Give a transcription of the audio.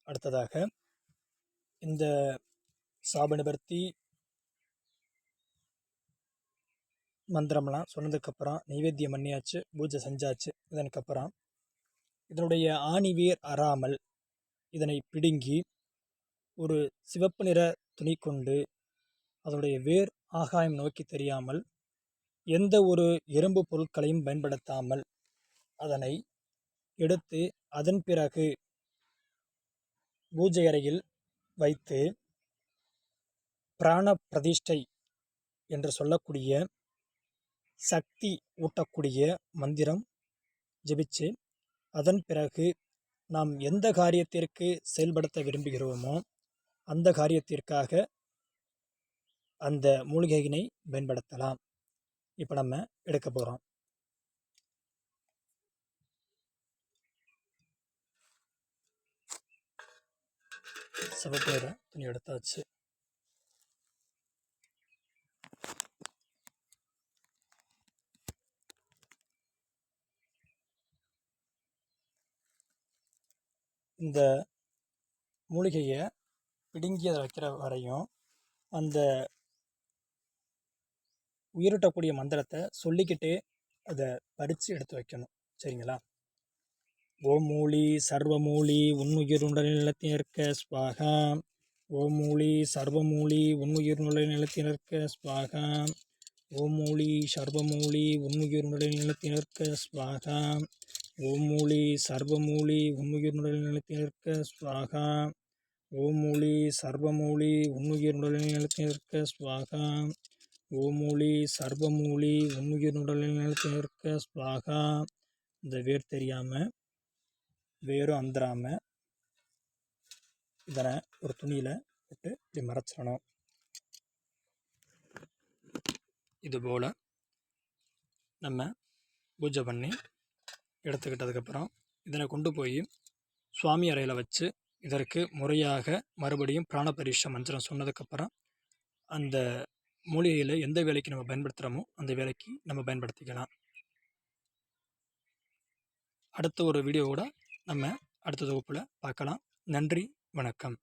அடுத்ததாக இந்த சாப நிவர்த்தி மந்திரம்லாம் சொன்னதுக்கப்புறம் நைவேத்தியம் பண்ணியாச்சு, பூஜை செஞ்சாச்சு. இதனுக்கப்புறம் இதனுடைய ஆணிவேர் அறாமல் இதனை பிடுங்கி ஒரு சிவப்பு நிற துணி கொண்டு அதனுடைய வேர் ஆகாயம் நோக்கி தெரியாமல் எந்த ஒரு எறும்பு பொருட்களையும் பயன்படுத்தாமல் அதனை எடுத்து அதன் பிறகு பூஜை அறையில் வைத்து பிராண பிரதிஷ்டை என்று சொல்லக்கூடிய சக்தி ஊட்டக்கூடிய மந்திரம் ஜெபிச்சு அதன் பிறகு நாம் எந்த காரியத்திற்கு செயல்படுத்த விரும்புகிறோமோ அந்த காரியத்திற்காக அந்த மூலிகையினை பயன்படுத்தலாம். இப்போ நம்ம எடுக்க போகிறோம். சிவப்பு நிற துணி எடுத்தாச்சு. இந்த மூலிகையை பிடுங்கி அதை வைக்கிற வரையும் அந்த உயிரூட்டக்கூடிய மந்திரத்தை சொல்லிக்கிட்டே அதை பறித்து எடுத்து வைக்கணும். சரிங்களா? ஓம் மூலி சர்வமூலி உன்னுயிர் நிலத்தினர்க்க ஸ்வாகா. ஓம் மூலி சர்வமூலி உன்னுயிர் நிலத்தினர்க்க ஸ்வாகா. ஓம் மூலி சர்வமூலி உன்னுயிர் நிலத்தினர்க்க ஸ்வாகா. ஓம் மூலி சர்வமூலி உன்னுயிர் நிலத்தினர்க்க ஸ்வாகா. ஓம் மூலி சர்வமூலி உன்னுயிர் நிலத்தினர்க்க ஸ்வாகா. ஓம் மூலி சர்வமூலி உன்னுயிர் நிலத்தினர்க்க ஸ்வாகா. இந்த வேர் தெரியாமல் வேரும் அந்தராமல் இதனை ஒரு துணியில் போட்டு இப்படி மறைச்சிடணும். இதுபோல் நம்ம பூஜை பண்ணி எடுத்துக்கிட்டதுக்கப்புறம் இதனை கொண்டு போய் சுவாமி அறையில் வச்சு இதற்கு முறையாக மறுபடியும் பிராணபரிஷ மந்திரம் சொன்னதுக்கப்புறம் அந்த மூலிகையில் எந்த வேலைக்கு நம்ம பயன்படுத்துகிறோமோ அந்த வேலைக்கு நம்ம பயன்படுத்திக்கலாம். அடுத்த ஒரு வீடியோவோட நம்ம அடுத்த தொகுப்பில் பார்க்கலாம். நன்றி, வணக்கம்.